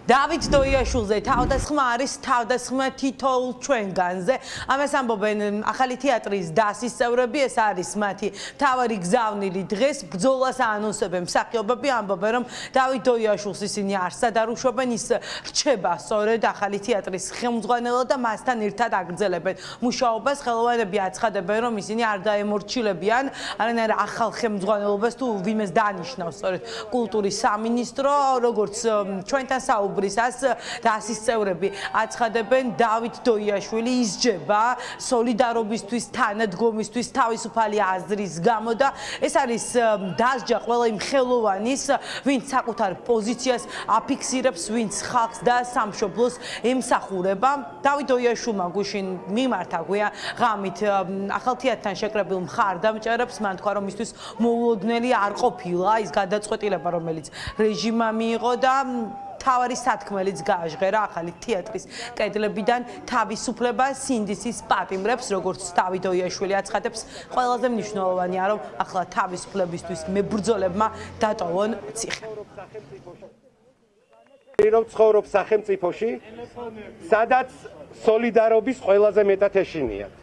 დავით დოიაშვილზე თავდასხმა არის თავდასხმა თითოეულ ჩვენგანზე. ამას ამბობენ ახალი თეატრის დასის წევრები, ეს არის მათი მთავარი გზავნილი დღეს. ბრძოლას აანონსებენ მსახიობები, ამბობენ რომ დავით დოიაშვილს ისინი არსად არ უშვებენ, ის რჩება სწორედ ახალი თეატრის ხელმძღვანელად და მასთან ერთად აგრძელებენ მუშაობას. ხელოვანები აცხადებენ, რომ ისინი არ დაემორჩილებიან არანაირ ახალ ხელმძღვანელობას თუ ვინმეს დანიშნავს სწორედ კულტურის სამინისტრო, როგორც ჩვენთან საუბრისას დასის წევრები აცხადებენ, დავით დოიაშვილი ისჯება სოლიდარობისთვის, თანადგომისთვის, თავისუფალი აზრის გამო და ეს არის დასჯა ყველა იმ ხელოვანის, ვინც საკუთარ პოზიციას აფიქსირებს, ვინც ხალხს და სამშობლოს ემსახურება. დავით დოიაშვილმა გუშინ მიმართა გვიან ღამით ახალ თეატრთან შეკრებილ მხარდამჭერებს, მან თქვა, რომ მისთვის მოულოდნელი არ ყოფილა ის გადაწყვეტილება, რომელიც რეჟიმმა მიიღო და თავარი სათქმელიც გააჟღერა ახალი თეატრის კედლებიდან თავისუფლება სინდისის პატიმრებს, როგორც დავით დოიაშვილი აცხადებს, ყველაზე მნიშვნელოვანია, რომ ახლა თავისუფლებისთვის მებრძოლებმა დატოვონ ციხე. რომ ცხოვრობ სახელმწიფოში, სადაც სოლიდარობის ყველაზე მეტად ეშინიათ.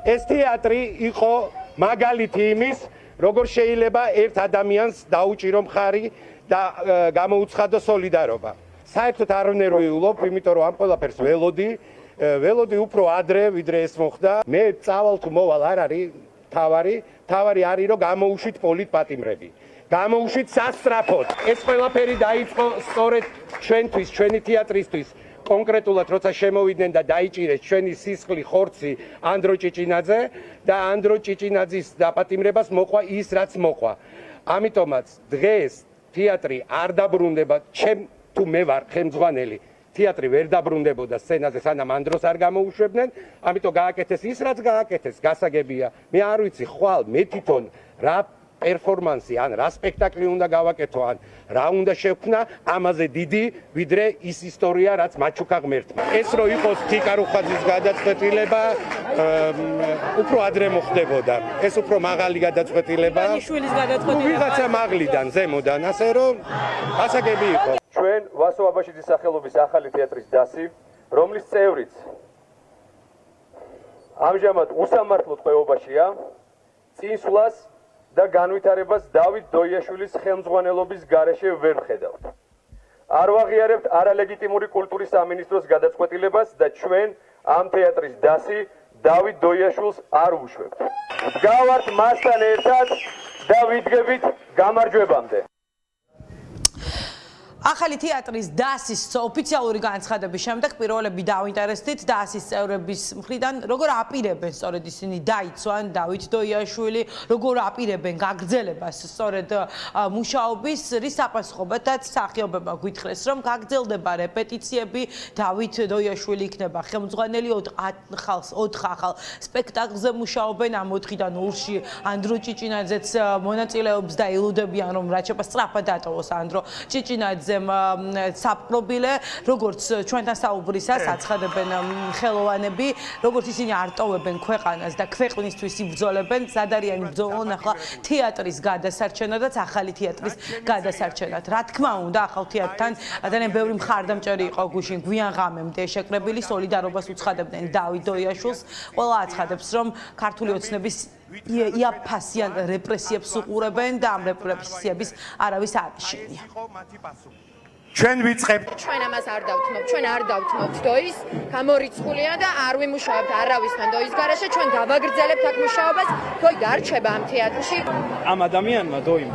ეს თეატრი იყო მაგალითი იმის, როგორ შეიძლება ერთ ადამიანს დაუჭირო მხარი და გამოუცხადო სოლიდარობა. საერთოდ არ ვნერვიულობ, იმიტომ რომ ამ ყველაფერს ველოდი უფრო ადრე, ვიდრე ეს მოხდა. მე წავალ თუ მოვალ არ არის თავარი არის, რომ გამოუშვით პოლიტპატიმრები. გამოუშვით სასწრაფოდ. ეს ყველაფერი დაიწყო სწორედ ჩვენთვის, ჩვენი თეატრისთვის. კონკრეტულად როცა შემოვიდნენ და დაიჭირეს ჩვენი სისხლი, ხორცი ანდრო ჭიჭინაძე და ანდრო ჭიჭინაძის დაპატიმრებას მოყვა ის, რაც მოყვა. ამიტომაც დღეს თეატრი არ დაბრუნდება, ჩემ თუ მე ვარ ხელმძღვანელი, თეატრი ვერ დაბრუნდებოდა სცენაზე, სანამ ანდროს არ გამოუშვებდნენ, ამიტომ გააკეთეს ის, რაც გააკეთეს, გასაგებია. მე არ ვიცი, ხვალ მე თვითონ რა პერფორმანსი, ან რა სპექტაკლი უნდა გავაკეთო, ან რა უნდა შევქმნა, ამაზე დიდი, ვიდრე ის ისტორია, რაც მაჩუკა ღმერთმა. ეს რო იყოს თიკარუხაძის გადაწყვეტილება, უფრო ადრე მოხდებოდა. ეს უფრო მაღალი გადაწყვეტილება. ივანიშვილის გადაწყვეტილება. ვიღაცა მაღლიდან, ზემოდან, ასე რომ გასაგები იყო. ჩვენ ვასო აბაშიძის სახელობის ახალი თეატრის დასი, რომლის წევრიც ამჟამად უსამართლო ტყვეობაშია, წინსვლას და განვითარებას დავით დოიაშვილის ხელმძღვანელობის გარეშე ვერ ვხედავთ. არ ვაღიარებთ არალეგიტიმური კულტურის სამინისტროს გადაწყვეტილებას და ჩვენ ამ თეატრის დასი დავით დოიაშვილს არ ვუშვებთ. ვდგავართ მასთან ერთად და ვიდგებით გამარჯვებამდე. ახალი თეატრის დასის ოფიციალური განცხადების შემდეგ პირველები დაინტერესდით დასის წევრების მხრიდან, როგორ აპირებენ სწორედ ისინი დაიცვან დავით დოიაშვილი, როგორ აპირებენ გაგრძელებას სწორედ მუშაობის, რის საპასუხობათაც მსახიობებმა გვითხრეს, რომ გაგრძელდება რეპეტიციები, დავით დოიაშვილი იქნება ხელმძღვანელი 4 ახალ სპექტაკლზე მუშაობენ, ამ 4-დან 2-ში ანდრო ჭიჭინაძეც მონაწილეობს და ელოდებიან, რომ რაც შეფასება სწრაფად დატოვოს ანდრო ჭიჭინაძე საპყრობილე, როგორც ჩვენთან საუბრისას აცხადებენ ხელოვანები, როგორც ისინი არ ტოვებენ ქვეყანას და ქვეყნისთვის იბრძოლებენ, სადარიანი ბრძოლონ ახლა თეატრის გადასარჩენადაც, ახალი თეატრის გადასარჩენად. რა თქმა უნდა, ახალ თეატრთან ძალიან ბევრი მხარდამჭერი იყო გუშინ გვიან ღამემდე შეკრებილი, სოლიდარობას უცხადებდნენ დავით დოიაშვილს. ყველა აცხადებს, რომ ქართული ოცნების იაფასიან რეპრესიებს უყურებენ და ამ რეპრესიების არავის არ შეშინია. ჩვენ ვიწყებთ. ჩვენ ამას არ დავთმობთ, ჩვენ არ დავთმობთ დოის, გამორიცხულია და არ ვიმუშავებთ არავისთან დოის გარეშე, ჩვენ გავაგრძელებთ აქ მუშაობას, დოი დარჩება ამ თეატრში. ამ ადამიანმა დოიმ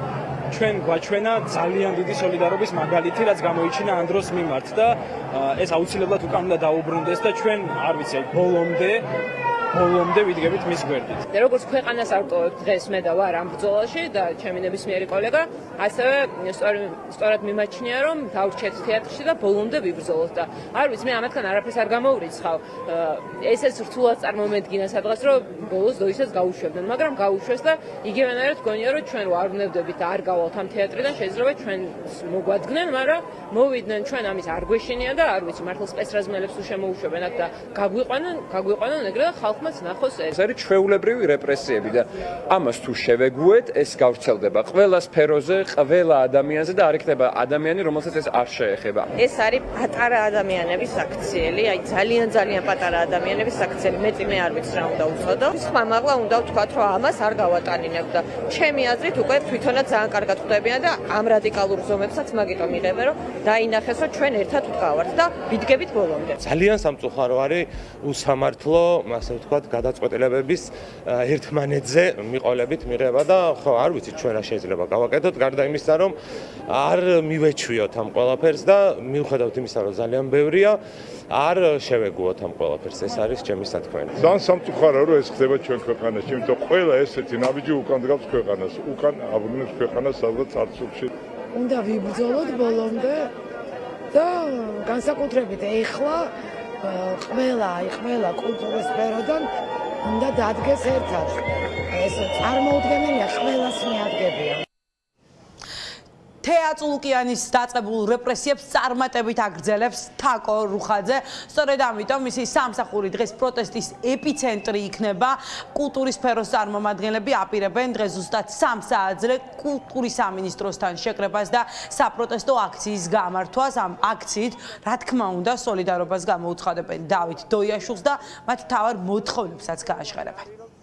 ჩვენ გვაჩვენა ძალიან დიდი სოლიდარობის მაგალითი, რაც გამოიჩინა ანდროს მიმართ და ეს აუცილებლად უკან უნდა დაუბრუნდეს და ჩვენ არ ვიცი, ბოლომდე ვიდგებით მის გვერდით. და როგორც ქვეყანას არ ტოვებთ დღეს მე და ვარ ამ ბრძოლაში და ჩემი ნებისმიერი კოლეგა, ასევე სწორად მიმაჩნია, რომ დავრჩეთ თეატრში და ბოლომდე ვიბრძოლოთ და არ ვიცი, მე ამათგან არაფერს არ გამოურიცხავ. ესეც რთულად წარმომედგინა სადღაც, რომ ბოლოს დოისაც გაუშვებდნენ, მაგრამ გაუშვეს და იგივენაირად გონია, რომ ჩვენ არ ვნებდებით და არ გავალთ ამ თეატრიდან, შეიძლება ჩვენ მოგვადგნენ, მაგრამ მოვიდნენ ჩვენ ამის არ გვეშინია და არ ვიცი, მართლა სპეცრაზმელებს თუ შემოუშვებენ აქ და გაგვიყვანონ ეგრე და ხალხი ხალხმაც ნახოს ეს. ეს არის ჩვეულებრივი რეპრესიები და ამას თუ შევეგუეთ, ეს გავრცელდება ყველა სფეროზე, ყველა ადამიანზე და არ იქნება ადამიანი, რომელსაც ეს არ შეეხება. ეს არის პატარა ადამიანების აქციელი, აი ძალიან პატარა ადამიანების აქციელი. მე არ ვიცი რა უნდა უწოდო. სხვა მაღლა უნდა ვთქვათ, რომ ამას არ გავატანინებ და ჩემი აზრით უკვე თვითონაც ძალიან კარგად ხვდებიან და ამ რადიკალურ ზომებსაც მაგიტომ იღებენ, რომ დაინახეს, რომ ჩვენ ერთად ვდგავართ და ვიდგებით ბოლომდე. ძალიან სამწუხარო არის უსამართლო, ასე ვთქვათ, გადაწყვეტილებების ერთმანეთზე მიყოლებით მიღება და ხო, არ ვიცი ჩვენ რა შეიძლება გავაკეთოთ, გარდა იმისა, რომ არ მივეჩვიოთ ამ ყველაფერს და მიუხედავად იმისა, რომ ძალიან ბევრია, არ შევეგუოთ ამ ყველაფერს. ეს არის ჩემი სათქმელი. ძალიან სამწუხაროა რომ ეს ხდება ჩვენ ქვეყანაში, იმიტომ რომ ყველა ესეთი ნაბიჯი უკან დგავს ქვეყანას, უკან აბრუნებს ქვეყანას სადღაც არცუხში. უნდა ვიბრძოლოთ ბოლომდე და განსაკუთრებით ეხლა ყველა კულტურის სფეროდან უნდა დადგეს ერთად. ეს წარმოუდგენელია, ყველას მიადგებიან. თეატ ლუკიანის დაწყებულ რეპრესიებს წარმატებით აგრძელებს თაკო რუხაძე. სწორედ ამიტომ მისი სამსახური დღეს პროტესტის ეპიცენტრი იქნება. კულტურის სფეროს წარმომადგენლები აპირებენ დღეს ზუსტად 3 საათზე კულტურის სამინისტროსთან შეკრებას და საპროტესტო აქციის გამართვას. ამ აქციით, რა თქმა უნდა, სოლიდარობას გამოუცხადებენ დავით დოიაშვილს და მათ თავარ მოთხოვნებსაც გააჟღერებენ.